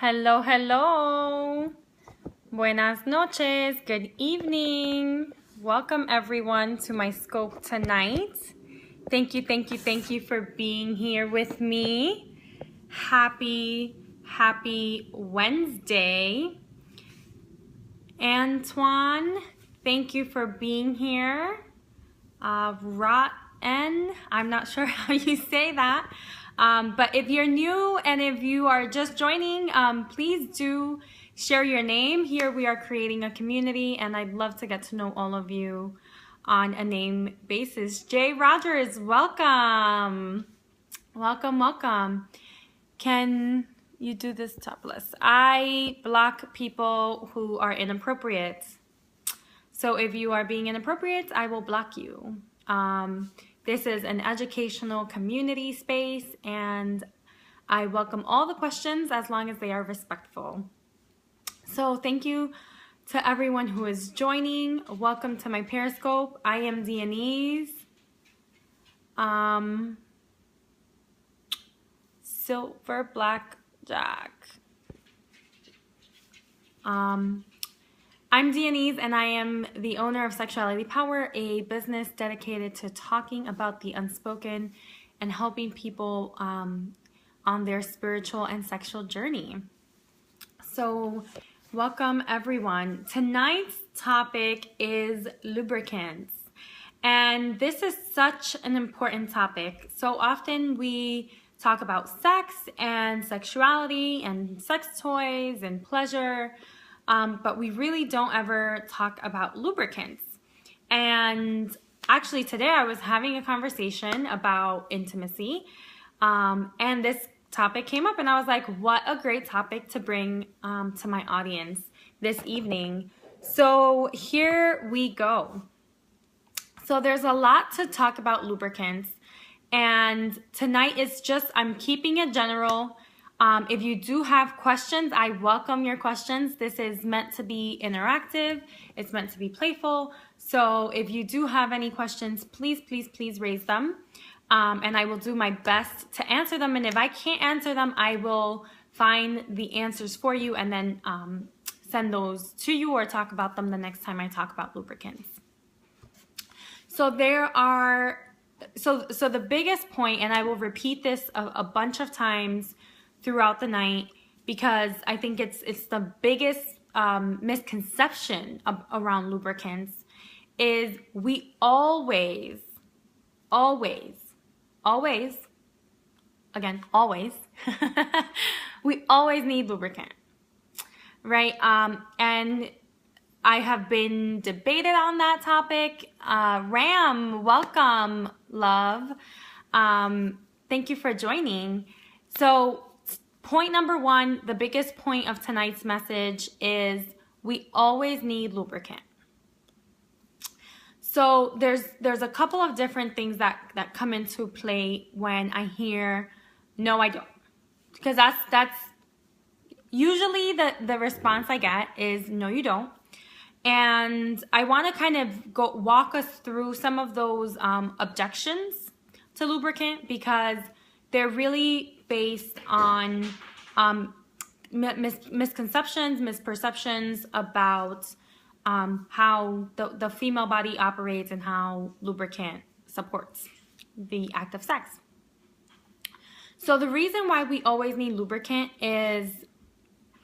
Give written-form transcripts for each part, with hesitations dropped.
Hello, hello. Buenas noches. Good evening. Welcome everyone to my scope tonight. Thank you for being here with me. Happy Wednesday. Antoine, thank you for being here. Rotten, I'm not sure how you say that. But if you're new and if you are just joining, please do share your name. Here we are creating a community and I'd love to get to know all of you on a name basis. Jay Rogers, welcome. Welcome. Can you do this top list? I block people who are inappropriate. So if you are being inappropriate, I will block you. This is an educational community space and I welcome all the questions as long as they are respectful. So thank you to everyone who is joining. Welcome to my Periscope. I am Dianese. Silver Blackjack. I'm Dianese and I am the owner of Sexuality Power, a business dedicated to talking about the unspoken and helping people on their spiritual and sexual journey. So welcome everyone. Tonight's topic is lubricants. And this is such an important topic. So often we talk about sex and sexuality and sex toys and pleasure. But we really don't ever talk about lubricants. And actually today I was having a conversation about intimacy and this topic came up and I was like, what a great topic to bring to my audience this evening. So here we go. So there's a lot to talk about lubricants and tonight is just, I'm keeping it general. If you do have questions, I welcome your questions. This is meant to be interactive. It's meant to be playful. So if you do have any questions, please raise them. And I will do my best to answer them. And if I can't answer them, I will find the answers for you and then send those to you or talk about them the next time I talk about lubricants. So so the biggest point, and I will repeat this a bunch of times throughout the night because I think it's the biggest misconception around lubricants is we always we always need lubricant, right? And I have been debated on that topic. Ram, welcome, love. Thank you for joining. So point number one, the biggest point of tonight's message is we always need lubricant. So there's a couple of different things that come into play when I hear, no, I don't. Because that's usually the response I get is, no, you don't. And I want to kind of walk us through some of those objections to lubricant because they're really based on misconceptions, misperceptions about how the female body operates and how lubricant supports the act of sex. So the reason why we always need lubricant is,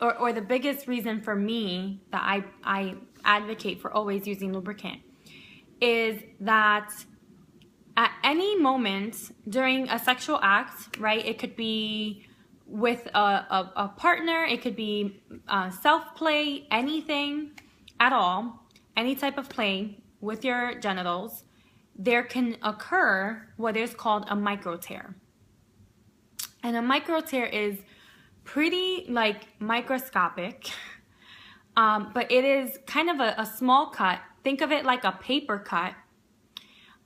or the biggest reason for me that I advocate for always using lubricant is that at any moment during a sexual act, right? It could be with a partner, it could be self-play, anything at all, any type of play with your genitals, there can occur what is called a micro tear. And a micro tear is pretty like microscopic, but it is kind of a small cut. Think of it like a paper cut.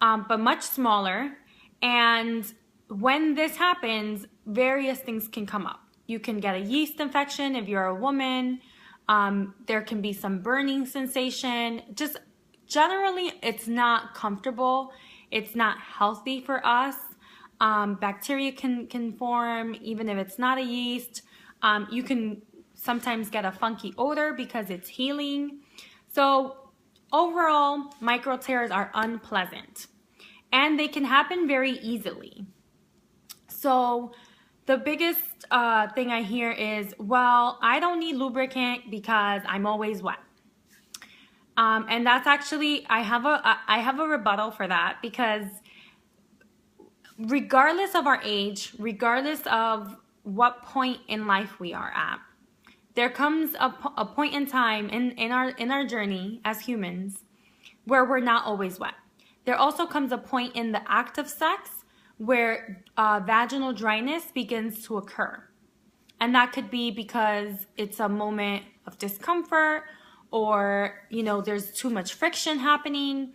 But much smaller. And when this happens, various things can come up. You can get a yeast infection if you're a woman. There can be some burning sensation. Just generally, it's not comfortable. It's not healthy for us. Bacteria can form, even if it's not a yeast. You can sometimes get a funky odor because it's healing. So overall, micro tears are unpleasant and they can happen very easily. So the biggest thing I hear is, well, I don't need lubricant because I'm always wet. And that's actually, I have a rebuttal for that, because regardless of our age, regardless of what point in life we are at, there comes a point in time in our journey as humans where we're not always wet. There also comes a point in the act of sex where vaginal dryness begins to occur. And that could be because it's a moment of discomfort, or, you know, there's too much friction happening,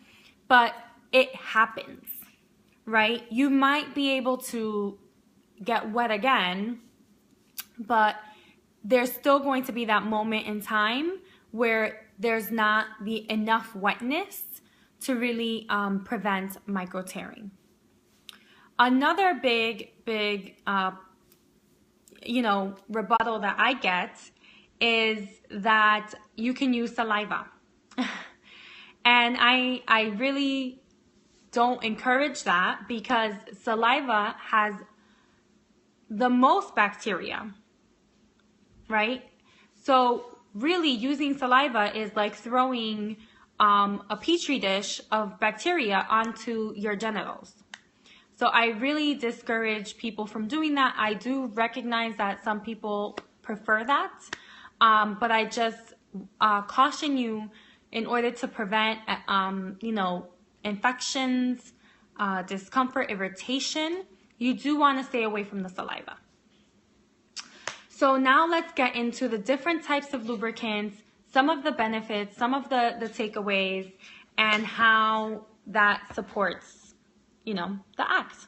but it happens, right? You might be able to get wet again, but there's still going to be that moment in time where there's not enough wetness to really prevent micro tearing. Another big rebuttal that I get is that you can use saliva. And I really don't encourage that, because saliva has the most bacteria, right? So really using saliva is like throwing a petri dish of bacteria onto your genitals. So I really discourage people from doing that. I do recognize that some people prefer that, but I just caution you, in order to prevent, infections, discomfort, irritation, you do want to stay away from the saliva. So now let's get into the different types of lubricants, some of the benefits, some of the takeaways, and how that supports, the act.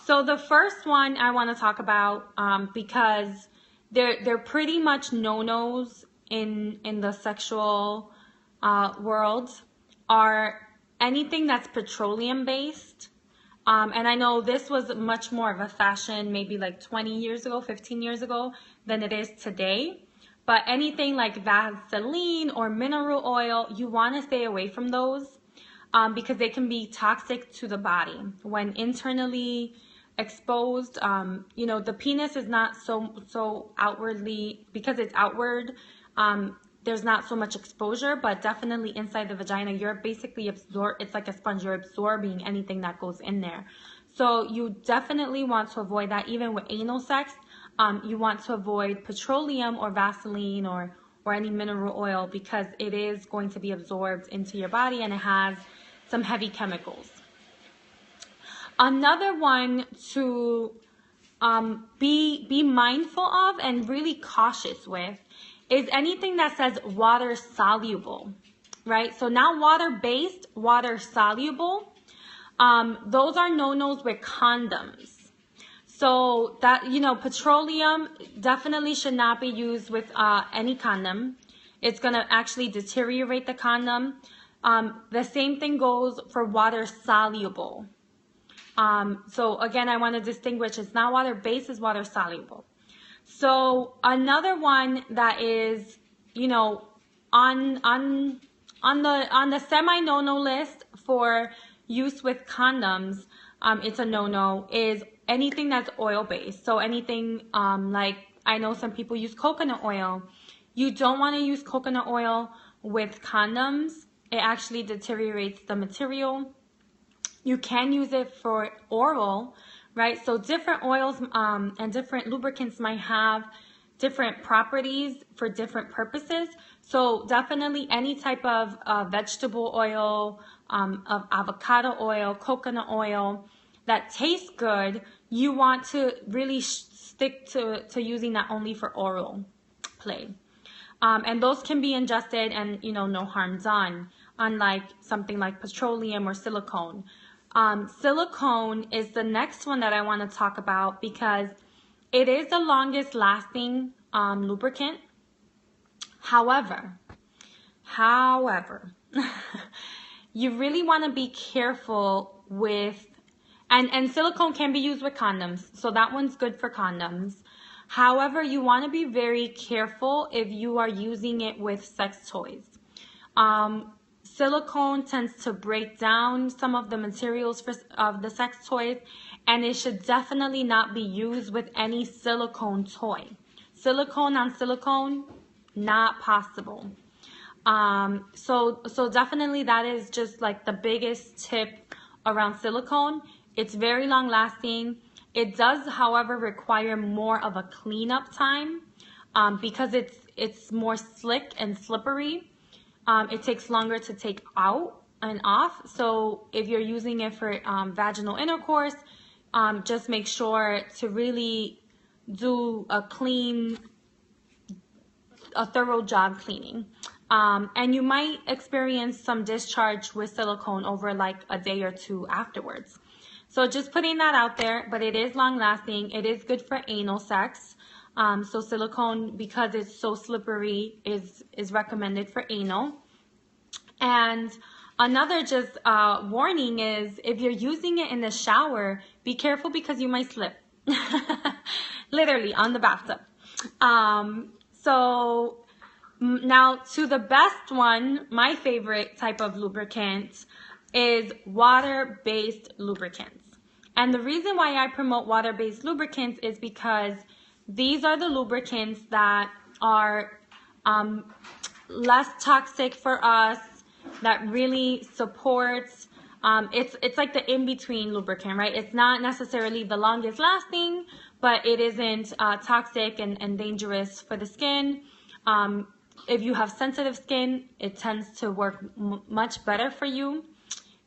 So the first one I want to talk about, because they're pretty much no-nos in the sexual world, are anything that's petroleum based. And I know this was much more of a fashion maybe like 20 years ago, 15 years ago than it is today. But anything like Vaseline or mineral oil, you want to stay away from those, because they can be toxic to the body. When internally exposed, the penis is not so outwardly, because it's outward, there's not so much exposure, but definitely inside the vagina, you're basically it's like a sponge, you're absorbing anything that goes in there. So you definitely want to avoid that. Even with anal sex, you want to avoid petroleum or Vaseline or any mineral oil, because it is going to be absorbed into your body and it has some heavy chemicals. Another one to be mindful of and really cautious with is anything that says water soluble, right? So now water-based, water soluble, those are no-nos with condoms. So that, petroleum definitely should not be used with any condom. It's going to actually deteriorate the condom. The same thing goes for water soluble. So again, I want to distinguish, it's not water-based, it's water soluble. So another one that is, on the semi no-no list for use with condoms, it's a no-no, is anything that's oil-based. So anything like, I know some people use coconut oil. You don't want to use coconut oil with condoms. It actually deteriorates the material. You can use it for oral, right? So different oils and different lubricants might have different properties for different purposes. So definitely any type of vegetable oil, of avocado oil, coconut oil that tastes good, you want to really stick to using that only for oral play. And those can be ingested and, no harm done, unlike something like petroleum or silicone. Silicone is the next one that I want to talk about, because it is the longest lasting lubricant. However, you really want to be careful with, and silicone can be used with condoms, so that one's good for condoms. However, you want to be very careful if you are using it with sex toys. Silicone tends to break down some of the materials of the sex toys, and it should definitely not be used with any silicone toy. Silicone on silicone, not possible. So definitely that is just like the biggest tip around silicone. It's very long lasting. It does, however, require more of a cleanup time because it's more slick and slippery. It takes longer to take out and off. So if you're using it for vaginal intercourse, just make sure to really do a thorough job cleaning. And you might experience some discharge with silicone over like a day or two afterwards. So just putting that out there, but it is long lasting. It is good for anal sex. So silicone, because it's so slippery, is recommended for anal. And another just warning is if you're using it in the shower, be careful because you might slip. Literally on the bathtub. So now to the best one, my favorite type of lubricant is water-based lubricants. And the reason why I promote water-based lubricants is because these are the lubricants that are less toxic for us, that really supports, it's like the in-between lubricant, right? It's not necessarily the longest lasting, but it isn't toxic and dangerous for the skin. If you have sensitive skin, it tends to work much better for you.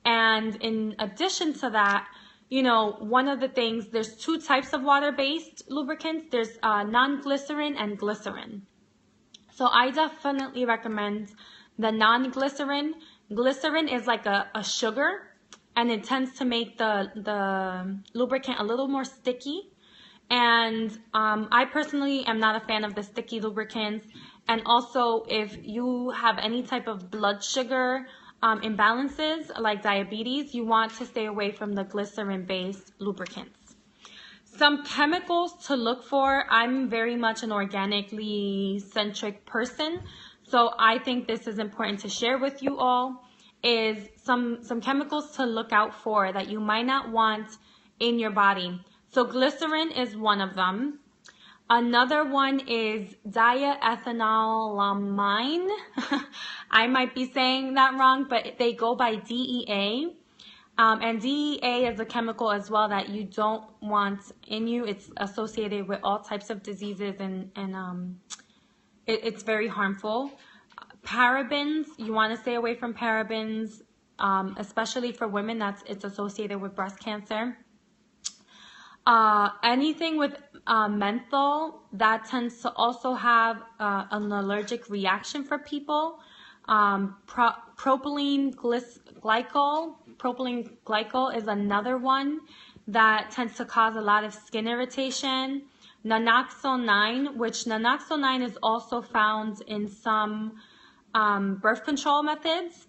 And in addition to that, you know, one of the things, there's two types of water-based lubricants. There's non-glycerin and glycerin. So I definitely recommend the non-glycerin. Glycerin is like a sugar, and it tends to make the lubricant a little more sticky. And I personally am not a fan of the sticky lubricants. And also, if you have any type of blood sugar imbalances like diabetes, you want to stay away from the glycerin-based lubricants. Some chemicals to look for. I'm very much an organically centric person, so I think this is important to share with you all, is some chemicals to look out for that you might not want in your body. So glycerin is one of them. Another one is diethanolamine. I might be saying that wrong, but they go by DEA. And DEA is a chemical as well that you don't want in you. It's associated with all types of diseases, and it's very harmful. Parabens, you want to stay away from parabens, especially for women. It's associated with breast cancer. Anything with menthol, that tends to also have an allergic reaction for people. Propylene glycol is another one that tends to cause a lot of skin irritation. Naloxone, which naloxone is also found in some birth control methods,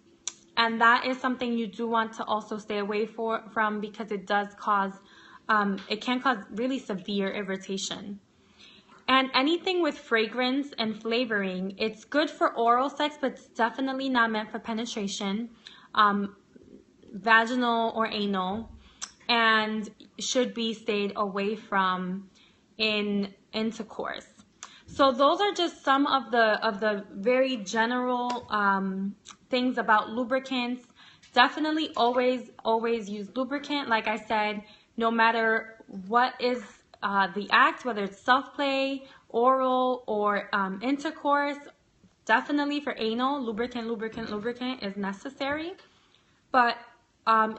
and that is something you do want to also stay away from because it does cause it can cause really severe irritation. And anything with fragrance and flavoring, it's good for oral sex, but it's definitely not meant for penetration, vaginal or anal, and should be stayed away from in intercourse. So those are just some of the very general things about lubricants. Definitely always use lubricant. Like I said, no matter what is the act, whether it's self-play, oral, or intercourse, definitely for anal, lubricant is necessary. But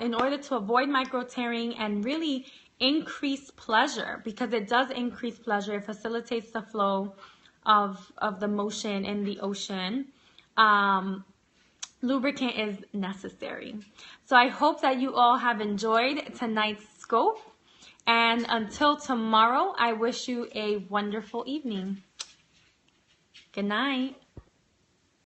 in order to avoid micro-tearing and really increase pleasure, because it does increase pleasure, it facilitates the flow of the motion in the ocean, lubricant is necessary. So I hope that you all have enjoyed tonight's scope. And until tomorrow, I wish you a wonderful evening. Good night.